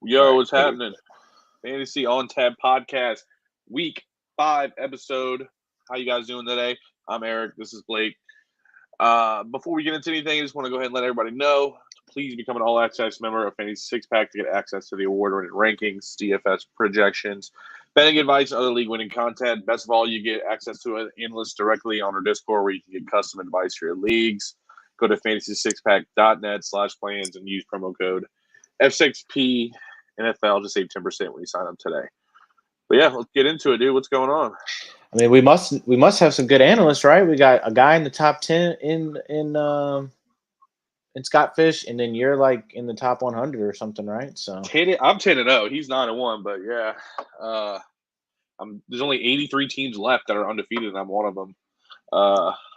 Yo, All what's right. happening? Fantasy on Tab podcast, week 5 episode. How you guys doing today? I'm Eric. This is Blake. Before we get into anything, I just want to go ahead and let everybody know to please become an all access member of Fantasy Six Pack to get access to the award winning rankings, DFS projections, betting advice, and other league winning content. Best of all, you get access to an analyst directly on our Discord where you can get custom advice for your leagues. Go to fantasy6pack.net/plans and use promo code F6P NFL to save 10% when you sign up today. But yeah, let's get into it, dude. What's going on? I mean, we must have some good analysts, right? We got a guy in the top 10 in Scott Fish, and then you're like in the top 100 or something, right? So I'm 10-0. He's 9-1, but yeah, there's only 83 teams left that are undefeated, and I'm one of them.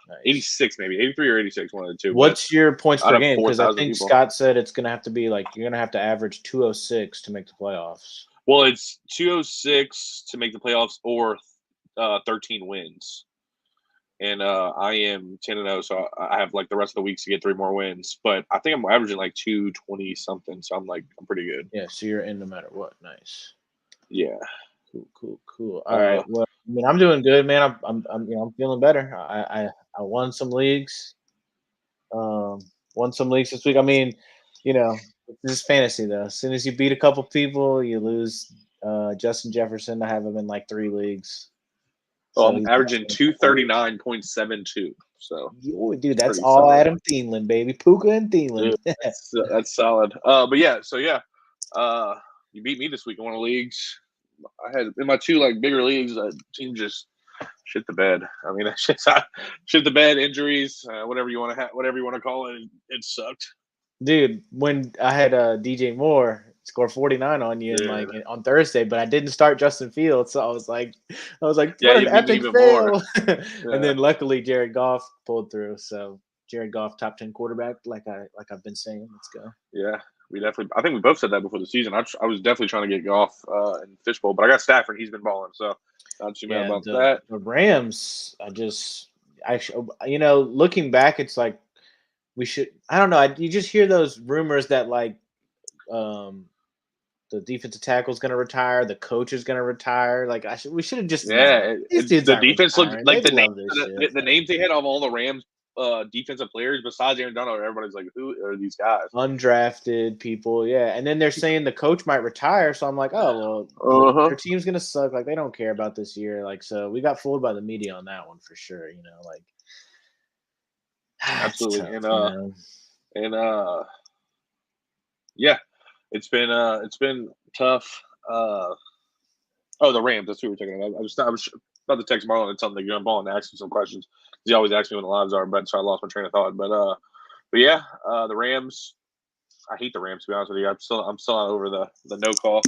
nice. 86 maybe, 83 or 86, one of the two. What's your points out per of game? Because I 4,000 think people. Scott said it's gonna have to be like you're gonna have to average 206 to make the playoffs. Well, it's 206 to make the playoffs or 13 wins. And I am 10-0, so I have like the rest of the weeks to get 3 more wins. But I think I'm averaging like 220 something, so I'm pretty good. Yeah, so you're in no matter what. Nice. Yeah. Cool. All right. Well, I mean, I'm doing good, man. I'm feeling better. I won some leagues. Won some leagues this week. I mean, this is fantasy though. As soon as you beat a couple people, you lose. Justin Jefferson, I have him in like 3 leagues. So So I'm he's averaging definitely 239.72. So Yo, dude, that's pretty all solid. Adam Thielen, baby. Puka and Thielen. Dude, that's solid. But yeah, you beat me this week in one of the leagues. I had in my 2 like bigger leagues, team just shit the bed. I mean, shit the bed, injuries, whatever you want to call it. It sucked. Dude, when I had DJ Moore score 49 on you and like Dude. on Thursday, but I didn't start Justin Fields, so I was like, Yeah, what an you beat me epic even more. fail. And then luckily Jared Goff pulled through. So Jared Goff, top 10 quarterback, like I've been saying. Let's go. Yeah, I think we both said that before the season. I was definitely trying to get Goff in Fishbowl, but I got Stafford. He's been balling, so not too mad Yeah, about the that. Rams, looking back, it's like we should. I don't know. You just hear those rumors that like the defensive tackle is going to retire, the coach is going to retire. Like we should have just Yeah, these dudes the aren't defense looked retiring. like They love this shit. the names they had of all the Rams defensive players besides Aaron Donald. Everybody's like, who are these guys? Undrafted people, yeah. And then they're saying the coach might retire, so I'm like, oh well, their team's gonna suck. Like they don't care about this year. Like so, we got fooled by the media on that one for sure. Like Absolutely, tough, yeah, it's been tough. The Rams. That's who we're talking about. I was about to text Marlon and tell him to jump on and ask him some questions. He always asks me when the lives are, but so I lost my train of thought. But yeah, the Rams. I hate the Rams, to be honest with you. I'm still not over the no call.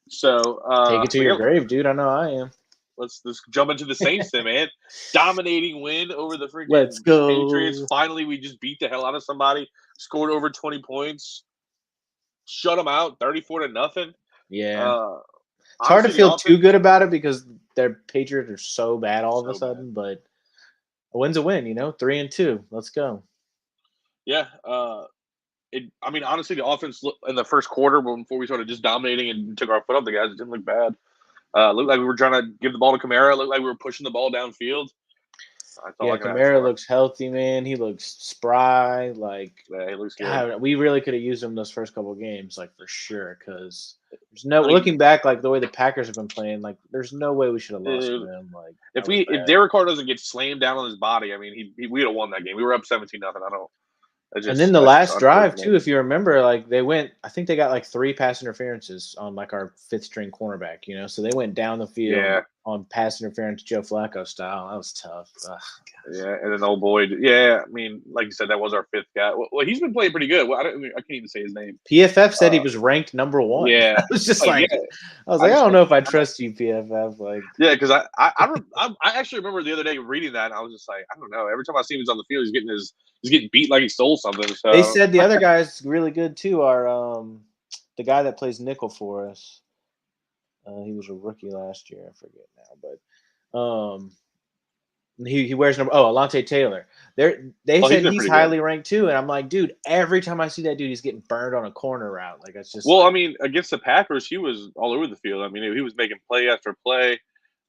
So take it to your grave, dude. I know I am. Let's jump into the Saints then, man. Dominating win over the freaking Let's go. Patriots. Finally, we just beat the hell out of somebody. Scored over 20 points. Shut them out, 34-0. Yeah. It's hard to feel too good about it because their Patriots are so bad all of a sudden, but a win's a win, 3-2. Let's go. Yeah. Honestly, the offense in the first quarter before we started just dominating and took our foot off the guys, it didn't look bad. Looked like we were trying to give the ball to Kamara. Looked like we were pushing the ball downfield. Kamara looks healthy, man. He looks spry. Like, yeah, he looks good. God, we really could have used him those first couple of games, like for sure. Because there's looking back, like the way the Packers have been playing, like there's no way we should have lost to them. Like, if Derek Carr doesn't get slammed down on his body, I mean, we would have won that game. We were up 17-0. And then the last drive too, if you remember, like I think they got like 3 pass interferences on like our 5th string cornerback, so they went down the field on pass interference, Joe Flacco style. That was tough. Yeah, and then old Boyd. Yeah, I mean, like you said, that was our 5th guy. Well, he's been playing pretty good. Well, I can't even say his name. PFF said he was ranked number 1. Yeah, I was just I don't know if I trust you, PFF. Like, yeah, because I actually remember the other day reading that, and I was just like, I don't know. Every time I see him on the field, he's getting beat like he stole something. So they said the other guy's really good too. Our the guy that plays nickel for us. He was a rookie last year. I forget now, but He wears number. Oh, Alontae Taylor. They He's said been he's pretty highly good. ranked too, and I'm like, dude. Every time I see that dude, he's getting burned on a corner route. Like it's just Well, I like. mean, against the Packers, he was all over the field. I mean, he was making play after play.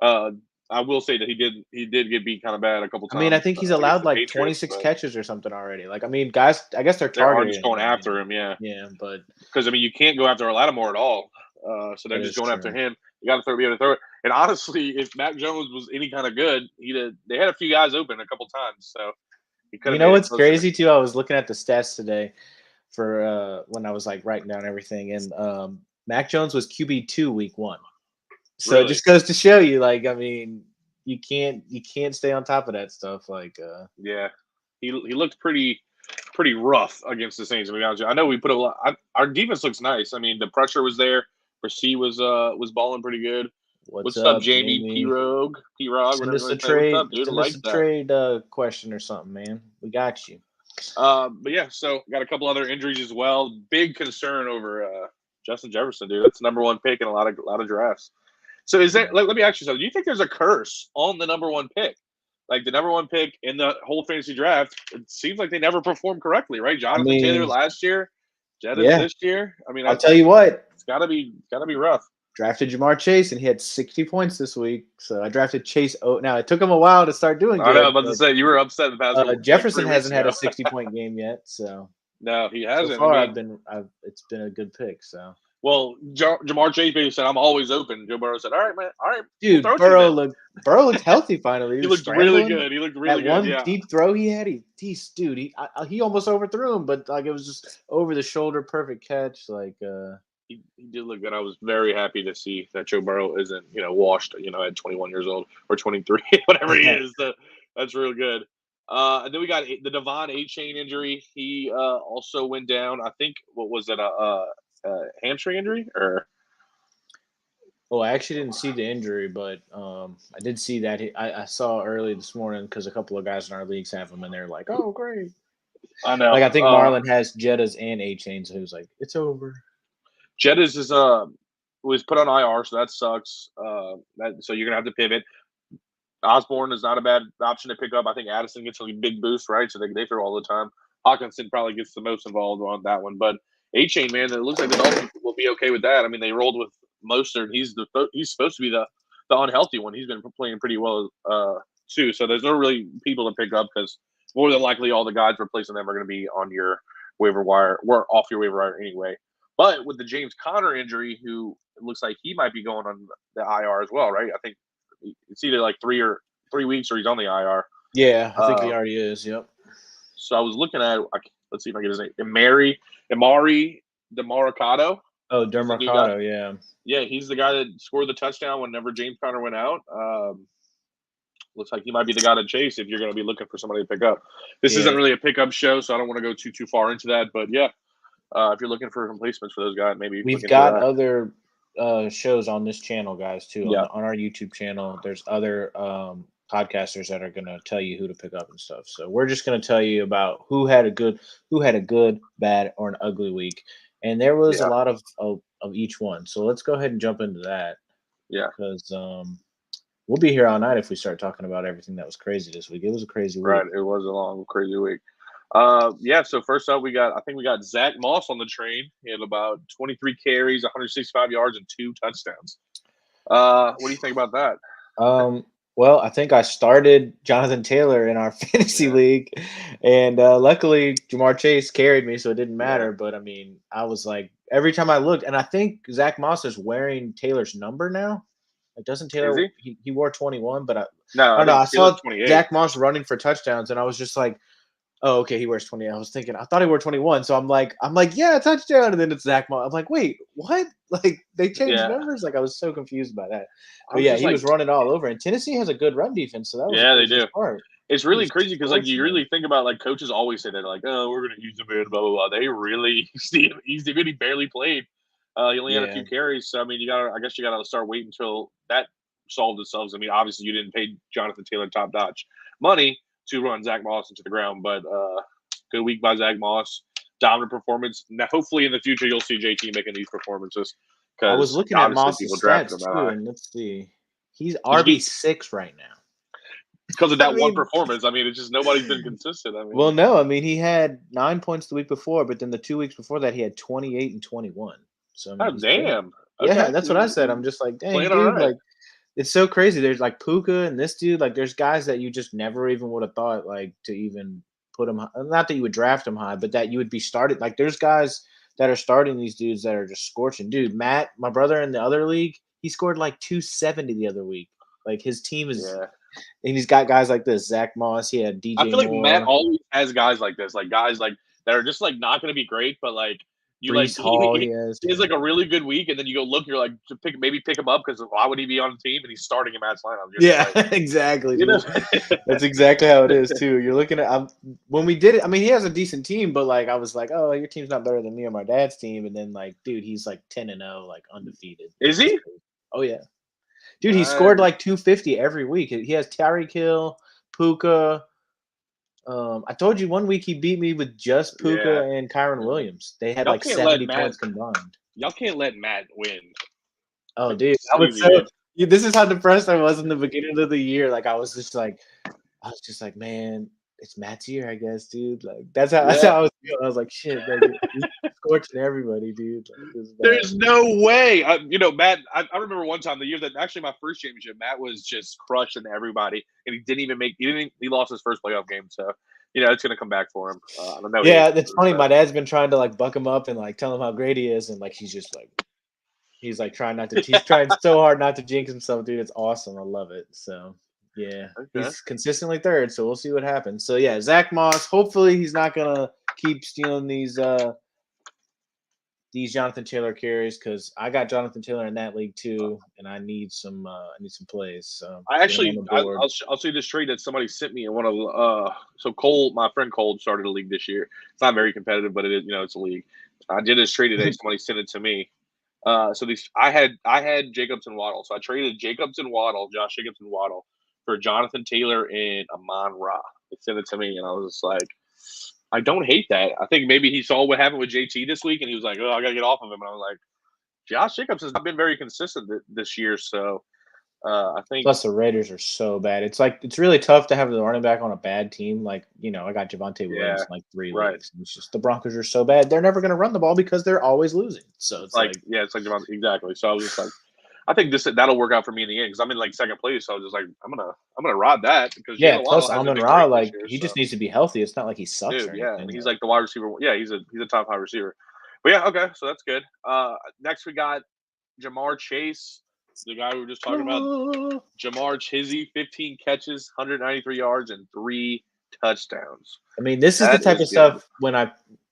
Uh, I will say that he did get beat kind of bad a couple I mean, I times think he's against allowed the like Patriots, 26 but catches or something already. Like, I mean, guys, I guess they're they are targeting just going him. after him. Yeah, Yeah, but because I mean, you can't go after Lattimore at all. So they're that just is going after true. him. You got to be able to throw it. And honestly, if Mac Jones was any kind of good, they had a few guys open a couple times, so he could You have know made it what's closer. crazy too? I was looking at the stats today for when I was like writing down everything, and Mac Jones was QB2 week 1. So it Really? just goes to show you, like, I mean, you can't stay on top of that stuff. Like, Yeah, he looked pretty rough against the Saints. To be honest, with you. I know we put a lot. Our defense looks nice. I mean, the pressure was there. Rasheed was balling pretty good. what's What's up, up, Jamie Jamie? P Rog, Send whatever you us a want to say. What's trade. up, dude? I Send us like a that. trade question or something, man. We got you. But yeah, so got a couple other injuries as well. Big concern over Justin Jefferson, dude. That's the number one pick in a lot of drafts. So is Yeah. that? Let me ask you something. Do you think there's a curse on the number one pick? Like the number one pick in the whole fantasy draft, it seems like they never performed correctly, right? I Jonathan Taylor mean, last year, Jettis yeah. this year. I mean, I'll tell you what. it's gotta be rough. Drafted Jamar Chase and he had 60 points this week. So I drafted Chase. Oh, now it took him a while to start doing I know. I'm good, about to but say you were upset the past like Jefferson 3 weeks hasn't had a ago. 60-point game yet. So No, he so hasn't. I far mean, it's been a good pick. So well, Jamar Chase basically said, "I'm always open." Joe Burrow said, all right, we'll dude, throw it to you then." Burrow looked healthy finally. He He was looked really scrambling. good. He looked That really good. one Yeah, deep throw he had, he almost overthrew him, but like it was just over the shoulder, perfect catch. Like he did look good. I was very happy to see that Joe Burrow isn't washed at 21 years old or 23, whatever he is. So that's real good. And then we got the Devon A chain injury. He also went down. I think what was it a hamstring injury or oh, I actually didn't see the injury, but I did see that I saw early this morning because a couple of guys in our leagues have him, and they're like, "Oh, great!" I know. Like I think Marlon has Jettas and A Chain, so he was like, "It's over." Jettis is was put on IR, so that sucks. So you're gonna have to pivot. Osborne is not a bad option to pick up. I think Addison gets a big boost, right? So they throw all the time. Hawkinson probably gets the most involved on that one, but A Chain, man, it looks like the Dolphins will be okay with that. I mean, they rolled with Mostert. He's supposed to be the unhealthy one. He's been playing pretty well too. So there's no really people to pick up because more than likely all the guys replacing them are going to be on your waiver wire or off your waiver wire anyway. But with the James Conner injury, who it looks like he might be going on the IR as well, right? I think it's either like 3 weeks or he's on the IR. Yeah, I think he Uh, already is. Yep. so I was looking at, let's see if I get his name, Amari DeMarcado. Oh, He's the new guy. Dermercado, yeah. Yeah, he's the guy that scored the touchdown whenever James Conner went out. Looks like he might be the guy to chase if you're going to be looking for somebody to pick up. This Yeah. isn't really a pickup show, so I don't want to go too far into that. But yeah, if you're looking for replacements for those guys, maybe look We've into got that. other shows on this channel, guys, too. Yeah, On our YouTube channel, there's other podcasters that are going to tell you who to pick up and stuff. So we're just going to tell you about who had a good, bad, or an ugly week, and there was a yeah, lot of each one. So let's go ahead and jump into that yeah. because we'll be here all night if we start talking about everything that was crazy this week. It was a crazy Right. week. It was a long, crazy week. Yeah. So first up, I think we got Zach Moss on the train. He had about 23 carries, 165 yards, and 2 touchdowns. What do you think about that? Well, I think I started Jonathan Taylor in our fantasy Yeah. league, and luckily Jamar Chase carried me, so it didn't Yeah. matter. But I mean, I was like, every time I looked, and I think Zach Moss is wearing Taylor's number now. Like, doesn't Is Taylor? he? He wore 21, but I No, I don't know. think I Taylor's saw 28. Zach Moss running for touchdowns, and I was just like, oh, okay, he wears 20. I was thinking, I thought he wore 21. So I'm like, yeah, touchdown. And then it's Zach Moss. I'm like, wait, what? Like they changed Yeah. numbers? Like I was so confused by that. I But was yeah, just he like, was running all over. And Tennessee has a good run defense, so that was the yeah, they craziest do. part. It's He really was crazy because, like, you torching them. really think about, like, coaches always say that, like, oh, we're going to use him in, blah, blah, blah. They really, he barely played. He only had a Yeah. few carries. So, I mean, I guess you got to start waiting until that solved itself. I mean, obviously, you didn't pay Jonathan Taylor top notch money to run Zach Moss into the ground, but good week by Zach Moss. Dominant performance. Now, hopefully, in the future, you'll see JT making these performances I was because looking at obviously people Moss's drafted him stats that too, high. and let's see. He's He's getting RB6 right now. because of that one performance. I mean, it's just nobody's been consistent. I mean, well, no, I mean he had 9 points the week before, but then the 2 weeks before that he had 28 and 21. So I mean, God damn. yeah, Okay. that's what I said. I'm just like, dang, Playing all dude, right. like it's so crazy. There's like Puka and this dude, like there's guys that you just never even would have thought like to even put them. Not that you would draft them high, but that you would be started. Like there's guys that are starting these dudes that are just scorching. Dude, Matt, my brother in the other league, he scored like 270 the other week. Like his team is, and he's got guys like this. Zach Moss, he had DJ I feel like Moore. Matt always has guys like this, like guys like that are just like not going to be great, but like you Brees like Hall, he has like a really good week, and then you go look, you're like to pick him up because why would he be on the team and he's starting in Matt's lineup? Yeah, exactly. You know? That's exactly how it is too. You're looking at when we did it. I mean, he has a decent team, but like I was like, oh, your team's not better than me or my dad's team. And then like, dude, he's like 10-0, like undefeated. Is he? Oh yeah, dude, he scored like 250 every week. He has Tyreek Hill, Puka. I told you one week he beat me with just Puka and Kyron Williams. They had like 70 points combined. Y'all can't let Matt win. Oh, like, dude, I was so. This is how depressed I was in the beginning of the year. Like I was just like, man, it's Matt's year, I guess, dude. Like that's how I was feeling. I was like, shit, like, he's scorching everybody, dude. Like, there's no way. Matt. I remember one time the year that actually my first championship, Matt was just crushing everybody, and he didn't even make. He lost his first playoff game, so it's gonna come back for him. I don't know. Yeah, it's funny. My dad's been trying to like buck him up and like tell him how great he is, and like he's just like. He's like trying not to. He's trying so hard not to jinx himself, dude. It's awesome. I love it. So yeah, he's consistently third. So we'll see what happens. So yeah, Zach Moss. Hopefully he's not gonna keep stealing these Jonathan Taylor carries because I got Jonathan Taylor in that league too, and I need some plays. So I'll show you this trade that somebody sent me in one of so Cole, my friend Cole, started a league this year. It's not very competitive, but it is it's a league. I did this trade today. Somebody sent it to me. So I had Jacobs and Waddle. So I traded Josh Jacobs and Waddle for Jonathan Taylor and Amon-Ra. They sent it to me, and I was just like, I don't hate that. I think maybe he saw what happened with JT this week, and he was like, oh, I got to get off of him. And I was like, Josh Jacobs has not been very consistent this year, so I think. Plus, the Raiders are so bad. It's like it's really tough to have the running back on a bad team. Like I got Javonte Williams in like 3 weeks. It's just the Broncos are so bad. They're never going to run the ball because they're always losing. So it's like it's like Javonte exactly. So I was just like, I think that'll work out for me in the end because I'm in like second place. So I was just like, I'm gonna ride that because plus Amon-Ra, like he just needs to be healthy. It's not like he sucks. Dude, and he's like the wide receiver. Yeah, he's a top 5 receiver. But yeah, okay, so that's good. Next we got Jamar Chase. The guy we were just talking about, Jamar Chizzy, 15 catches, 193 yards, and 3 touchdowns. I mean, this is the type of stuff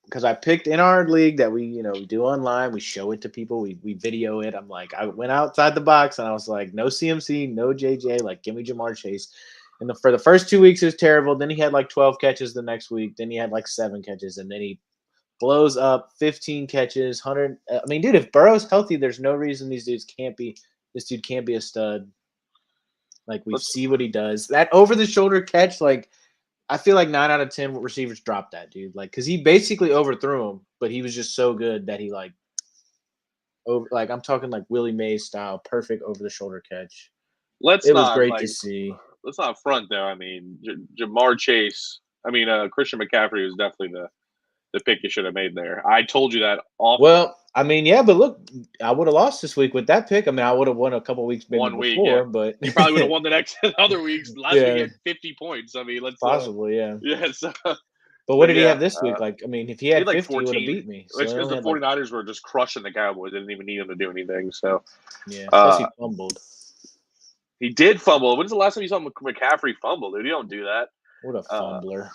because I picked in our league that we do online. We show it to people. We video it. I'm like, I went outside the box and I was like, no CMC, no JJ. Like, give me Jamar Chase. And for the first 2 weeks, it was terrible. Then he had like 12 catches the next week. Then he had like 7 catches, and then he blows up 15 catches, 100. I mean, dude, if Burrow's healthy, there's no reason this dude can't be a stud. Like we see what he does. That over-the-shoulder catch, like I feel like 9 out of 10 receivers drop that, dude. Like because he basically overthrew him, but he was just so good that he I'm talking like Willie Mays style, perfect over-the-shoulder catch. It was great to see. Let's not front though. I mean, Jamar Chase. I mean, Christian McCaffrey was definitely the pick you should have made there. I told you that often. Well, I mean, yeah, but look, I would have lost this week with that pick. I mean, I would have won a couple weeks before, but you probably would have won the next other weeks. Last week he had 50 points. I mean, let's possibly, yeah. So, but what did he have this week? Like, I mean, if he had 50, 14, he would have beat me. So because the 49ers were just crushing the Cowboys. They didn't even need him to do anything. So yeah, plus he fumbled. He did fumble. When's the last time you saw McCaffrey fumble, dude? You don't do that. What a fumbler.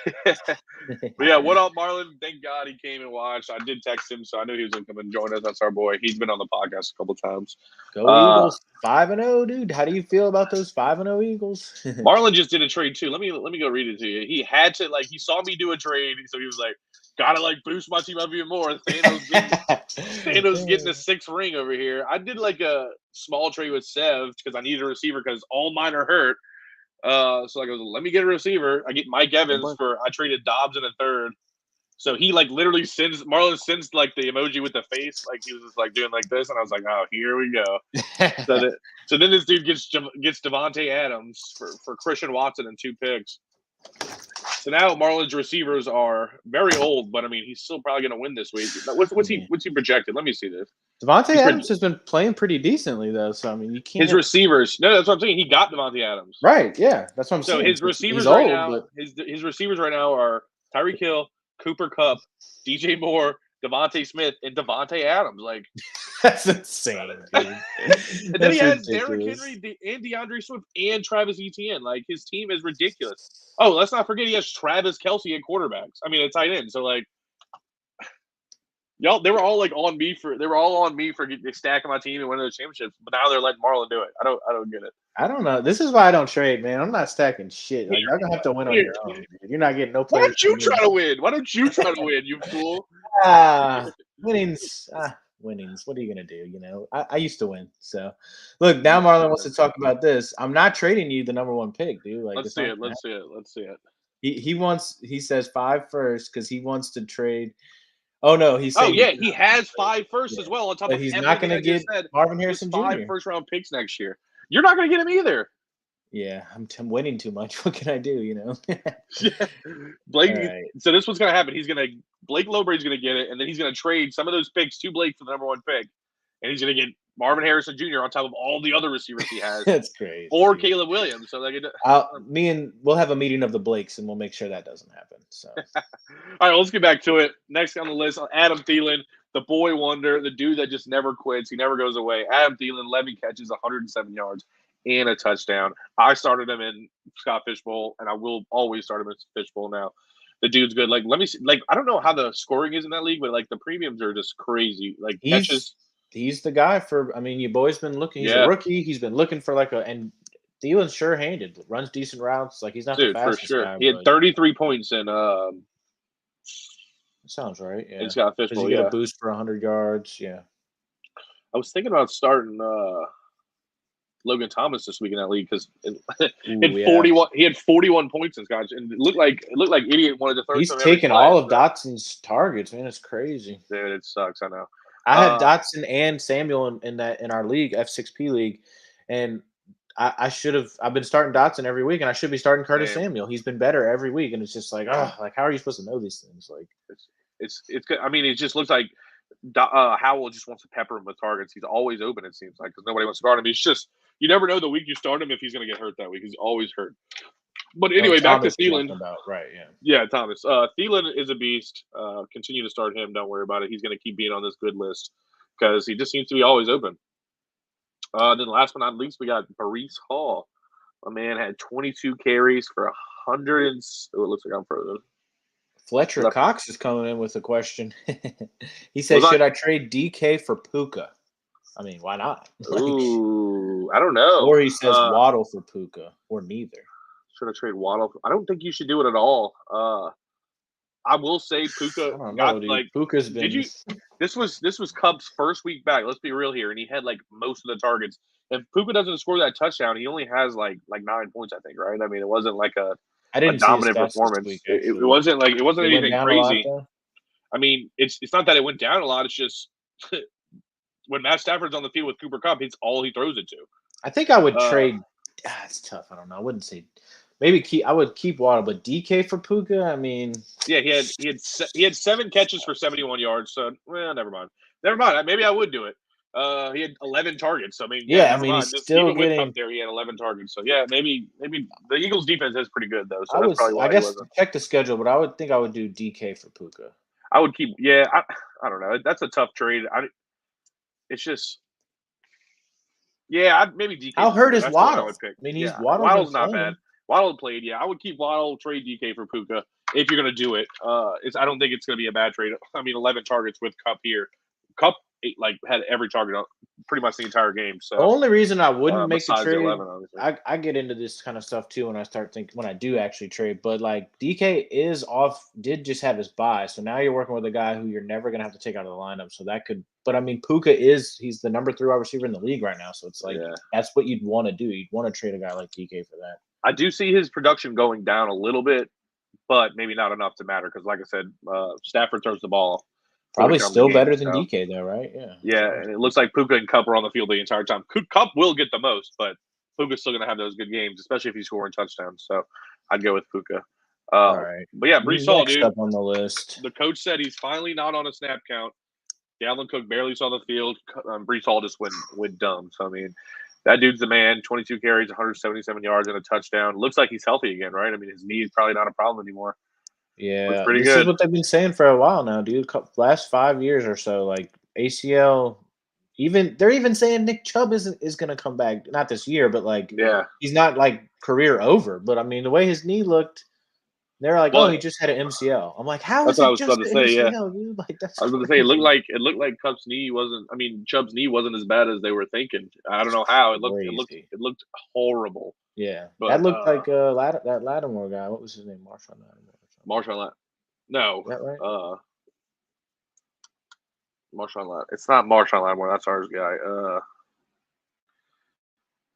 But yeah, what up, Marlon? Thank God he came and watched. I did text him, so I knew he was going to come and join us. That's our boy. He's been on the podcast a couple times. Go Eagles, 5-0, dude. How do you feel about those 5-0 Eagles? Marlon just did a trade too. Let me go read it to you. He had to he saw me do a trade, so he was like, gotta boost my team up even more. Thanos getting the 6th ring over here. I did a small trade with Sev because I needed a receiver because all mine are hurt. So I go, let me get a receiver. I get Mike Evans I traded Dobbs in a 3rd So he like literally Marlon sends like the emoji with the face, like he was just like doing like this, and I was like, oh, here we go. So then this dude gets Devontae Adams for Christian Watson and 2 picks. So now Marlins receivers are very old, but I mean he's still probably going to win this week. What's he projected? Let me see this. Devontae Adams has been playing pretty decently though, so I mean you can't. His receivers, no, that's what I'm saying. He got Devontae Adams, right? Yeah, that's what I'm saying. So his receivers right now, his receivers right now are Tyreek Hill, Cooper Kupp, DJ Moore, Devontae Smith, and Devontae Adams. Like that's insane, dude. And then he has Derrick Henry and DeAndre Swift and Travis Etienne. Like his team is ridiculous. Oh, let's not forget he has Travis Kelce at quarterbacks. I mean, at tight end. So like, y'all, they were all on me for stacking my team and winning those championships. But now they're letting Marlon do it. I don't get it. I don't know. This is why I don't trade, man. I'm not stacking shit. Like, you're gonna have to win on your own. Dude. You're not getting no players. Why don't you try to win? Why don't you try to win, you fool? Winnings. Winnings. What are you gonna do? You know, I used to win. So, look, now Marlon wants to talk about this. I'm not trading you the number 1 pick, dude. Like, let's see it. He says 5 first because he wants to trade. Oh no, he's saying. Oh yeah, he has 5 first as well. On top of he's not going to get Marvin Harrison Jr. 5 first-round picks next year. You're not going to get him either. Yeah, I'm winning too much. What can I do? You know. Blake. Right. So this what's going to happen. Blake Lowberry's going to get it, and then he's going to trade some of those picks to Blake for the number 1 pick, and he's going to get Marvin Harrison Jr. on top of all the other receivers he has. That's great. Or Caleb Williams. So we'll have a meeting of the Blakes, and we'll make sure that doesn't happen. So. All right, let's get back to it. Next on the list, Adam Thielen, the boy wonder, the dude that just never quits. He never goes away. Adam Thielen, 11 catches, 107 yards, and a touchdown. I started him in Scott Fishbowl, and I will always start him in Fishbowl now. The dude's good. Like, let me see. Like, I don't know how the scoring is in that league, but like the premiums are just crazy. Like catches. He's the guy for. I mean, your boy's been looking. He's a rookie. He's been looking for and Thielen's sure-handed. Runs decent routes. Like he's not the fastest for sure. guy. He had 33 points in. Sounds right. Yeah. It's got Fishbowl. He got a boost for 100 yards. Yeah. I was thinking about starting Logan Thomas this week in that league because he had 41 points in college, and it looked like idiot wanted to throw. He's taking all of Dotson's targets, man. It's crazy. Dude, it sucks. I know. I have Dotson and Samuel in our league, F6P league, and I should have. I've been starting Dotson every week, and I should be starting Curtis Samuel. He's been better every week, and it's just like, how are you supposed to know these things? Like, it's good. I mean, it just looks like Howell just wants to pepper him with targets. He's always open, it seems like, because nobody wants to guard him. It's just you never know the week you start him if he's going to get hurt that week. He's always hurt. But anyway, back to Thielen. Right, yeah, Thomas. Thielen is a beast. Continue to start him. Don't worry about it. He's going to keep being on this good list because he just seems to be always open. Then last but not least, we got Breece Hall. A man had 22 carries for 100 and it looks like I'm frozen. Fletcher Cox is coming in with a question. He says, should I trade DK for Puka? I mean, why not? Ooh, I don't know. Or he says Waddle for Puka, or neither. Should I trade Waddle? I don't think you should do it at all. I will say Puka Puka's been. Did you? This was Cubs' first week back. Let's be real here, and he had like most of the targets. If Puka doesn't score that touchdown, he only has like 9 points, I think. Right? I mean, it wasn't like a dominant performance. It wasn't anything crazy. I mean, it's not that it went down a lot. It's just when Matt Stafford's on the field with Cooper Kupp, it's all he throws it to. I think I would trade. It's tough. I don't know. I wouldn't say. Maybe I would keep Waddle, but DK for Puka. I mean, yeah, he had 7 catches for 71 yards. So, well, never mind. Maybe I would do it. He had 11 targets. So I mean, he's still getting up there. He had 11 targets. So yeah, maybe the Eagles' defense is pretty good though. So that's probably why I guess check the schedule, but I would think I would do DK for Puka. I would keep. Yeah, I don't know. That's a tough trade. It's just. Yeah, maybe DK. How hurt is Waddle? I mean, Waddle's not bad. Waddle played, I would keep Waddle, trade DK for Puka if you're going to do it. I don't think it's going to be a bad trade. I mean, 11 targets with Kupp here. Kupp had every target pretty much the entire game. So the only reason I wouldn't make the trade, 11, I get into this kind of stuff too when I start thinking when I do actually trade. But like DK did just have his bye, so now you're working with a guy who you're never going to have to take out of the lineup. So that could. But I mean, Puka he's the number 3 wide receiver in the league right now. So it's like that's what you'd want to do. You'd want to trade a guy like DK for that. I do see his production going down a little bit, but maybe not enough to matter because, like I said, Stafford throws the ball 40 Probably times a still game. better than So. DK though, right? Yeah. Yeah, and it looks like Puka and Cup are on the field the entire time. Cup will get the most, but Puka's still going to have those good games, especially if he's scoring touchdowns. So I'd go with Puka. All right. But yeah, Brees Hall, Next dude. up on the list. The coach said he's finally not on a snap count. Dalvin Cook barely saw the field. Brees Hall just went dumb. So I mean, that dude's the man. 22 carries, 177 yards, and a touchdown. Looks like he's healthy again, right? I mean, his knee is probably not a problem anymore. Yeah, looks pretty this good. is what they've been saying for a while now, dude. Last 5 years or so, like ACL. Even they're even saying Nick Chubb is going to come back, not this year, but like Yeah, he's not like career over. But I mean, the way his knee looked, they're like, oh, he just had an MCL. I'm like, how that's is what I it was just about to an say. Yeah. MCL, dude? Like that's I was going to say crazy. it looked like Cup's knee wasn't. I mean, Chubb's knee wasn't as bad as they were thinking. I don't know how it looked horrible. Yeah, But that looked like that Lattimore guy. What was his name? Marshawn Lattimore. Marshawn no, Is that right? Marshawn it's not Marshawn Lattimore. That's ours guy.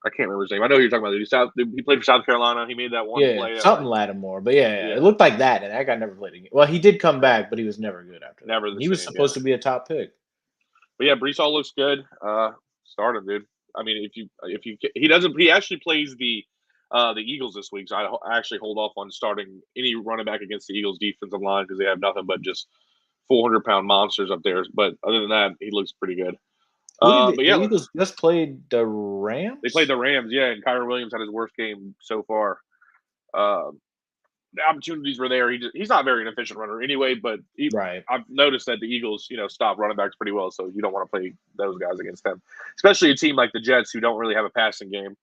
I can't remember his name. I know who you're talking about. He played for South Carolina. He made that one play. Something Lattimore, but yeah, it looked like that, and that guy never played again. Well, he did come back, but he was never good after that. Never the He was same, supposed to be a top pick. But yeah, Brees Hall looks good. Start him, dude. I mean, he actually plays the Eagles this week, so I actually hold off on starting any running back against the Eagles defensive line because they have nothing but just 400-pound monsters up there. But other than that, he looks pretty good. But yeah, the Eagles just played the Rams. They played the Rams, yeah, and Kyron Williams had his worst game so far. The opportunities were there. He's not very an efficient runner anyway, but I've noticed that the Eagles, stop running backs pretty well, so you don't want to play those guys against them, especially a team like the Jets who don't really have a passing game.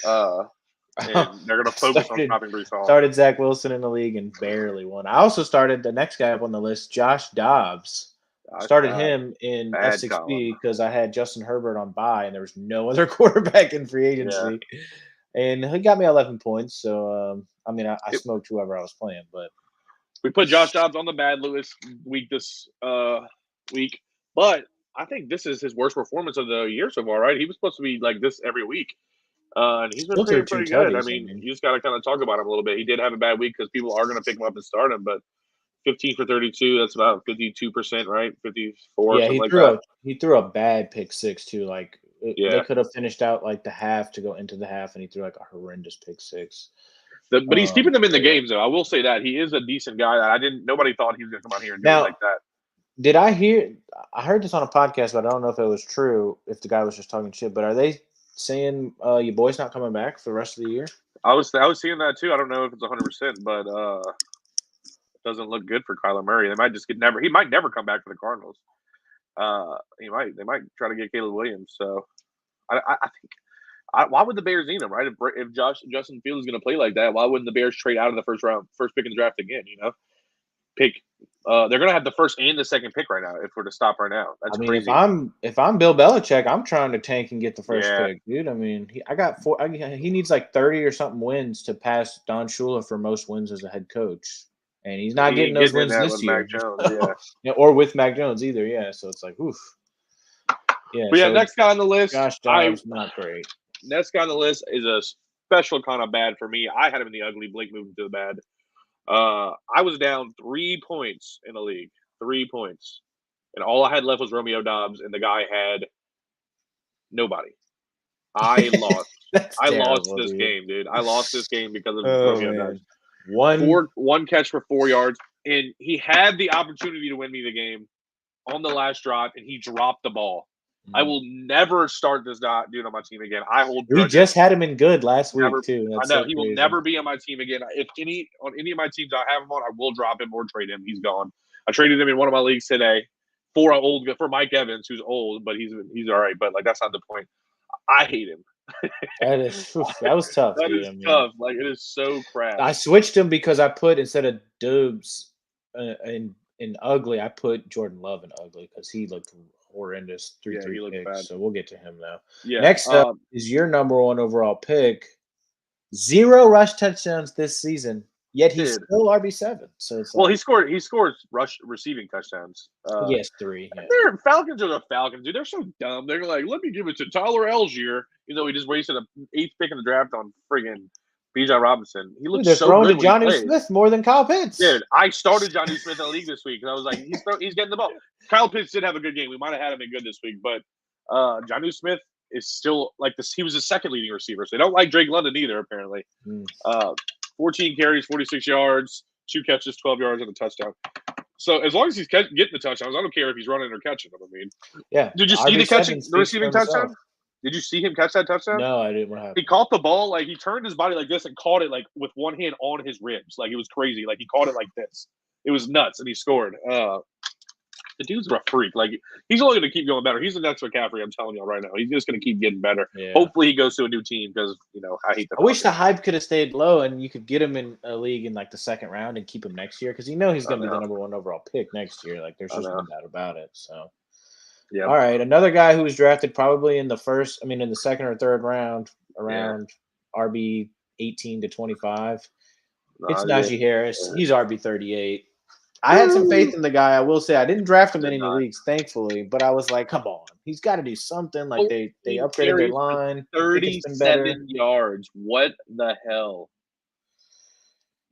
And they're going to focus on stopping Brees Hall. Started Zach Wilson in the league and barely won. I also started the next guy up on the list, Josh Dobbs. Started him in F6B because I had Justin Herbert on bye, and there was no other quarterback in free agency. Yeah. And he got me 11 points. So, I mean, I smoked whoever I was playing. But we put Josh Dobbs on the bad Lewis week this week. But I think this is his worst performance of the year so far, right? He was supposed to be like this every week. And he's been pretty good. I mean, you just got to kind of talk about him a little bit. He did have a bad week because people are going to pick him up and start him. But 15 for 32, that's about 52%, right? 54, yeah, something like that. He threw a bad pick six, too. Like, they could have finished out like the half to go into the half, and he threw like a horrendous pick six. But he's keeping them in the games, though. I will say that. He is a decent guy. Nobody thought he was going to come out here and do it like that. Did I heard this on a podcast, but I don't know if it was true, if the guy was just talking shit, but are they saying your boy's not coming back for the rest of the year? I was seeing that, too. I don't know if it's 100%, but it doesn't look good for Kyler Murray. They might he might never come back for the Cardinals. They might try to get Caleb Williams. So I think why would the Bears need him, right? If Justin Fields is going to play like that, why wouldn't the Bears trade out of the first pick in the draft again? Pick. They're going to have the first and the second pick right now if we're to stop right now. That's crazy. If I'm Bill Belichick, I'm trying to tank and get the first pick, dude. I mean, he needs like 30 or something wins to pass Don Shula for most wins as a head coach. And he's not getting those wins this year. Mac Jones, or with Mac Jones either, yeah. So it's like, oof. Yeah. But next guy on the list, Josh Dobbs, not great. Next guy on the list is a special kind of bad for me. I had him in the ugly. Blake moved to the bad. I was down 3 points in the league. 3 points. And all I had left was Romeo Dobbs, and the guy had nobody. I lost. I lost this game, dude. I lost this game because of Romeo Dobbs. One catch for 4 yards, and he had the opportunity to win me the game on the last drive, and he dropped the ball. Mm-hmm. I will never start this dude on my team again. We just had him in good last week too. That's I know he will never be on my team again. If on any of my teams I have him on, I will drop him or trade him. He's gone. I traded him in one of my leagues today for Mike Evans, who's old, but he's all right. But like that's not the point. I hate him. That was tough. That is tough. Like it is so crap. I switched him because I put instead of Dubs in ugly, I put Jordan Love in ugly because he looked horrendous. 3-3 picks. Bad. So we'll get to him now. Yeah. Next up is your number one overall pick. 0 rush touchdowns this season, yet he's still RB7. So it's he scores rush receiving touchdowns. Yes, 3. Yeah. Falcons are the Falcons, dude. They're so dumb. They're like, let me give it to Tyler Algier. He just wasted an 8th pick in the draft on friggin' Bijan Robinson. He Dude, looks they're so throwing good to when he Johnny plays. Smith more than Kyle Pitts. Dude, I started Johnny Smith in the league this week because I was like, he's getting the ball. Kyle Pitts did have a good game. We might have had him in good this week, but Johnny Smith is still like this. He was the second leading receiver, so they don't like Drake London either. Apparently, 14 carries, 46 yards, 2 catches, 12 yards, and a touchdown. So as long as he's getting the touchdowns, I don't care if he's running or catching them. I mean, yeah. Did you see the receiving touchdown? Did you see him catch that touchdown? No, I didn't. What happened? He caught the ball, like he turned his body like this and caught it like with one hand on his ribs. Like it was crazy. Like he caught it like this. It was nuts, and he scored. The dude's a freak. Like he's only going to keep going better. He's the next McCaffrey. I'm telling you right now. He's just going to keep getting better. Yeah. Hopefully, he goes to a new team because I hate that. I wish the hype could have stayed low and you could get him in a league in like the second round and keep him next year because he's going to be the number 1 overall pick next year. Like there's just no doubt about it. So. Yeah. All right, another guy who was drafted probably in the second or third round, around RB 18 to 25. It's Najee Harris. He's RB 38. I had some faith in the guy. I will say I didn't draft him in any leagues, thankfully, but I was like, come on, he's got to do something. Like they upgraded their line. 37 yards. What the hell?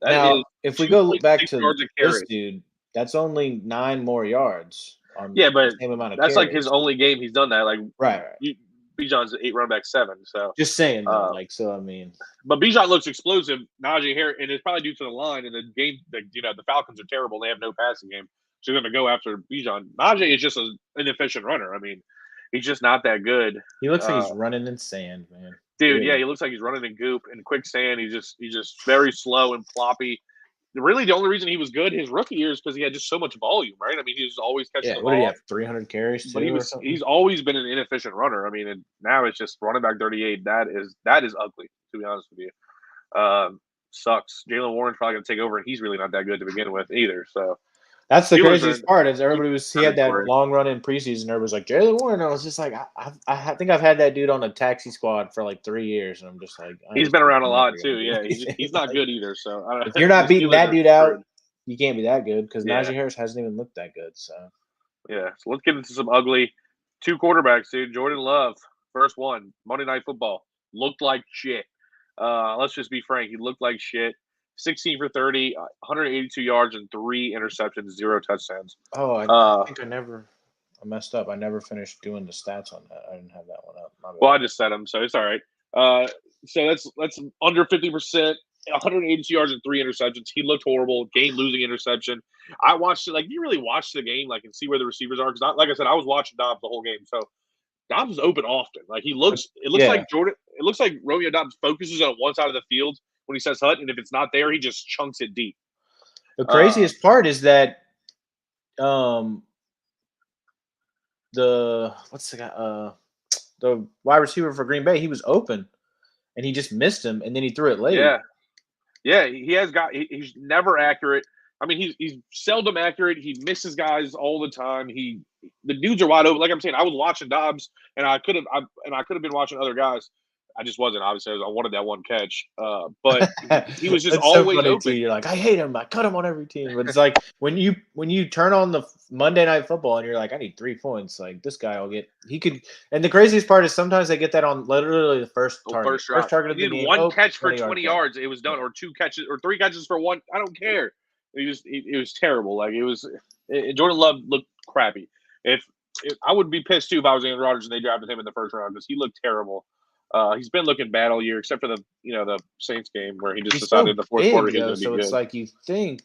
Now, if we go back to this dude, that's only 9 more yards. But that's carries. Like his only game he's done that. Like right. Bijan's 8 running back 7. So just saying, I mean, but Bijan looks explosive. Najee Harris, and it's probably due to the line and the game. The Falcons are terrible. They have no passing game, so they're going to go after Bijan. Najee is just an inefficient runner. I mean, he's just not that good. He looks like he's running in sand, man. Dude, yeah, he looks like he's running in goop and quicksand. He's just very slow and floppy. Really, the only reason he was good his rookie year is because he had just so much volume, right? I mean, he was always catching the ball. What did he have? 300 carries, but he's always been an inefficient runner. I mean, and now it's just running back 38. That is ugly, to be honest with you. Sucks. Jaylen Warren's probably going to take over, and he's really not that good to begin with either. So that's the craziest part is he had that long run in preseason. Everybody was like, Jaylen Warren. I was just like, I think I've had that dude on a taxi squad for like 3 years, and I'm just like, he's been around a lot too. Yeah, he's not good either. So if you're not beating that dude out, you can't be that good because Najee Harris hasn't even looked that good. So yeah, so let's get into some ugly 2 quarterbacks, dude. Jordan Love, first one, Monday Night Football, looked like shit. Let's just be frank, he looked like shit. 16 for 30, 182 yards and 3 interceptions, 0 touchdowns. Oh, I think I messed up. I never finished doing the stats on that. I didn't have that one up. Well, I just said them, so it's all right. So that's under 50%, 182 yards and 3 interceptions. He looked horrible. Game-losing interception. I watched it. Like, you really watch the game, like, and see where the receivers are? Because, like I said, I was watching Dobbs the whole game. So Dobbs is open often. Like, it looks like Jordan. It looks like Romeo Dobbs focuses on one side of the field when he says hut, and if it's not there, he just chunks it deep. The craziest part is that the wide receiver for Green Bay, he was open, and he just missed him, and then he threw it late. Yeah, he's never accurate. I mean, he's seldom accurate. He misses guys all the time. The dudes are wide open. Like I'm saying, I was watching Dobbs, and I could have been watching other guys. I just wasn't. Obviously, I wanted that one catch. But he was just always so open. You're like, I hate him. I cut him on every team. But it's like when you turn on the Monday Night Football and you're like, I need 3 points. Like this guy will get. He could. And the craziest part is sometimes they get that on literally the first target. First target of the game. One catch for 20 yards. It was done, or 2 catches, or 3 catches for 1. I don't care. It was terrible. Like Jordan Love looked crappy. If I would be pissed too if I was Aaron Rodgers and they drafted him in the first round because he looked terrible. He's been looking bad all year, except for the Saints game where he just decided in the fourth quarter he was going to be good. So it's like you think,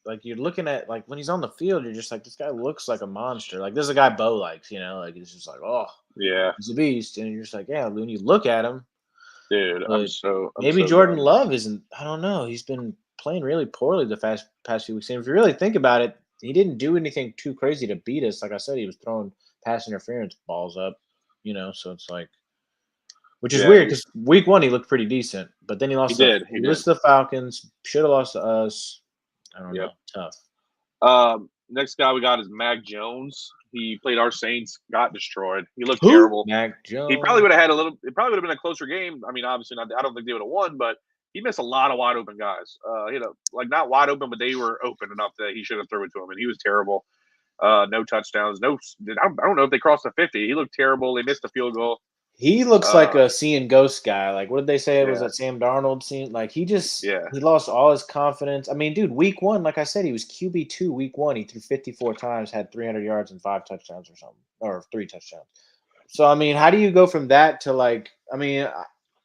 like you're looking at, like when he's on the field, you're just like, this guy looks like a monster. Like this is a guy Bo likes, like he's just like, oh yeah, he's a beast, and you're just like, yeah. When you look at him, dude, maybe Jordan Love isn't. I don't know. He's been playing really poorly the past few weeks, and if you really think about it, he didn't do anything too crazy to beat us. Like I said, he was throwing pass interference balls up, so it's like. Which is weird because week 1 he looked pretty decent, but then he lost. He lost to the Falcons. Should have lost to us. I don't know. Tough. Next guy we got is Mac Jones. He played our Saints. Got destroyed. He looked terrible. Mac Jones. He probably would have had It probably would have been a closer game. I mean, obviously not. I don't think they would have won, but he missed a lot of wide open guys. Like not wide open, but they were open enough that he should have thrown it to him, and he was terrible. No touchdowns. I don't know if they crossed the 50. He looked terrible. They missed the field goal. He looks like a seeing ghost guy. Like, what did they say? It was that Sam Darnold scene. Like, he lost all his confidence. I mean, dude, week 1, like I said, he was QB2 week 1. He threw 54 times, had 300 yards and 5 touchdowns or something, or 3 touchdowns. So, I mean, how do you go from that to like? I mean,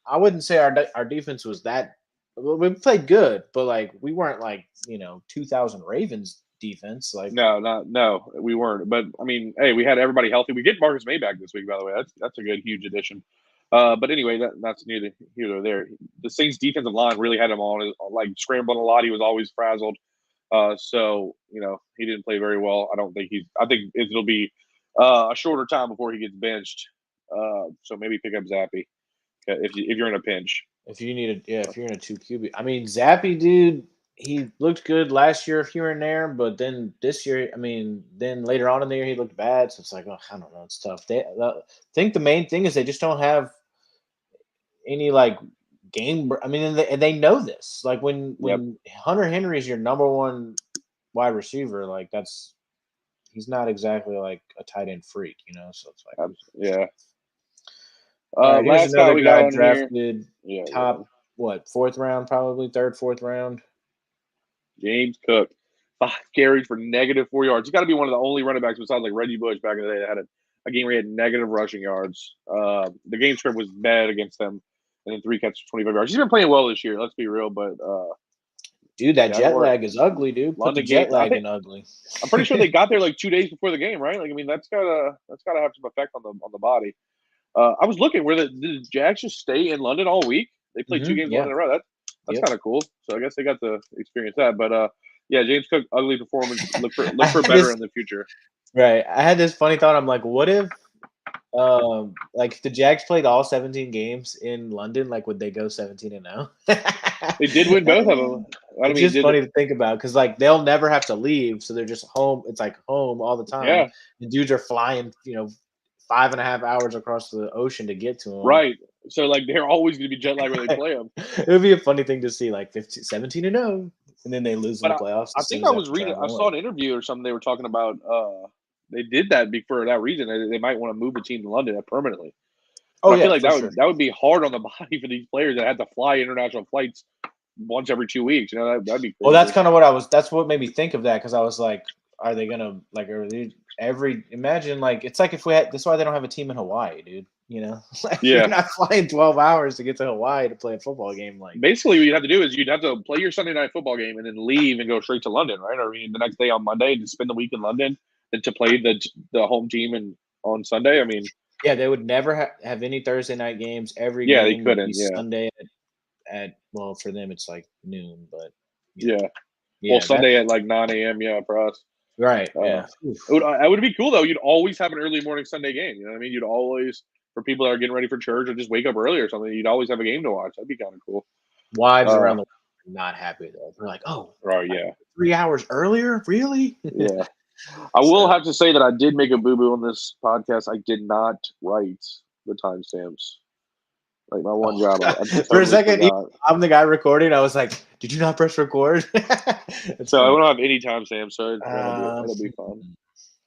I wouldn't say our defense was that. We played good, but like we weren't like 2000 Ravens defense. Like, no, we weren't. But I mean, hey, we had everybody healthy. We get Marcus May back this week, by the way. That's a good, huge addition. But anyway, that's neither here nor there. The Saints' defensive line really had him on like scrambling a lot. He was always frazzled. So he didn't play very well. I think it'll be a shorter time before he gets benched. So maybe pick up Zappy if you're in a pinch. If you need if you're in a 2 QB. I mean, Zappy, dude, he looked good last year here and there, but then this year, I mean, then later on in the year he looked bad. So it's like, I don't know, it's tough. I think the main thing is they just don't have any like game. I mean, and they know this. Like when Hunter Henry is your number 1 wide receiver, like he's not exactly like a tight end freak, So it's like, yeah. All right, here's another guy drafted top, 4th round, probably 3rd, 4th round. James Cook, 5 carries for -4 yards. He's got to be one of the only running backs besides like Reggie Bush back in the day that had a game where he had negative rushing yards. The game script was bad against them, and then 3 catches for 25 yards. He's been playing well this year. Let's be real, but dude, that jet lag is ugly, dude. Put the jet lag in ugly. I'm pretty sure they got there like 2 days before the game, right? Like, I mean, that's gotta have some effect on the body. I was looking where the Jags just stay in London all week. They played 2 games in a row. That's kind of cool. So I guess they got to experience that. But James Cook, ugly performance. Look for better in the future. Right. I had this funny thought. I'm like, what if like if the Jags played all 17 games in London, like would they go 17-0? They did win both of them. It's just funny to think about because like they'll never have to leave, so they're just home. It's like home all the time. Yeah. The dudes are flying, 5.5 hours across the ocean to get to them. Right. So like they're always going to be jet lagged when they play them. It would be a funny thing to see, like 17-0, and then they lose in the playoffs. I think I was reading. I saw an interview or something. They were talking about. They did that for that reason. They might want to move the team to London permanently. I feel like that would be hard on the body for these players that had to fly international flights once every 2 weeks. That'd be crazy. Well, that's kind of that's what made me think of that because I was like, are they gonna like imagine like it's like if we had that's why they don't have a team in Hawaii, dude. You're not flying 12 hours to get to Hawaii to play a football game. Like basically, what you'd have to do is you'd have to play your Sunday night football game and then leave and go straight to London, right? Or the next day on Monday to spend the week in London and to play the home team on Sunday. I mean, yeah, they would never have any Thursday night games. Every game they couldn't. Would be Sunday at well for them it's like noon, but well Sunday at like 9 a.m. For us. Right. Yeah. It would be cool though. You'd always have an early morning Sunday game. You know what I mean? You'd always. For people that are getting ready for church or just wake up early or something, you'd always have a game to watch. That'd be kind of cool. Wives around the world are not happy though. They're like, oh yeah, 3 hours earlier, really? Yeah. I will have to say that I did make a boo-boo on this podcast. I did not write the timestamps. Like my one job. For a second, I'm the guy recording. I was like, did you not press record? So I don't have any timestamps, so it'll be fun.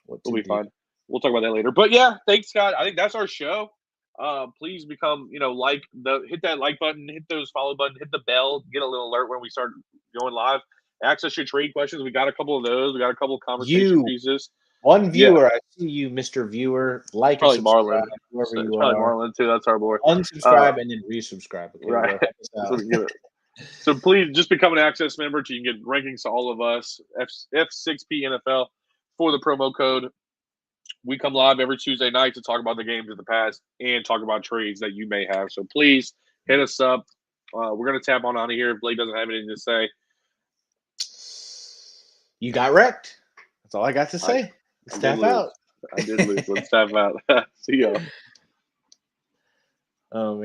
It'll be fine. We'll talk about that later. But yeah, thanks, Scott. I think that's our show. Please become, hit that like button, hit those follow button, hit the bell, get a little alert when we start going live. Access your trade questions. We got a couple of those. We got a couple of conversation pieces. One viewer, I see you, Mr. Viewer. Like probably and Marlon. Whoever you probably are. Marlon too. That's our boy. Unsubscribe and then resubscribe. Okay, right. So please just become an Access member so you can get rankings to all of us. F6P NFL for the promo code. We come live every Tuesday night to talk about the games of the past and talk about trades that you may have. So please hit us up. We're going to tap on out of here if Blake doesn't have anything to say. You got wrecked. That's all I got to say. Tap out. I did lose. Let's tap out. See y'all. Oh, man.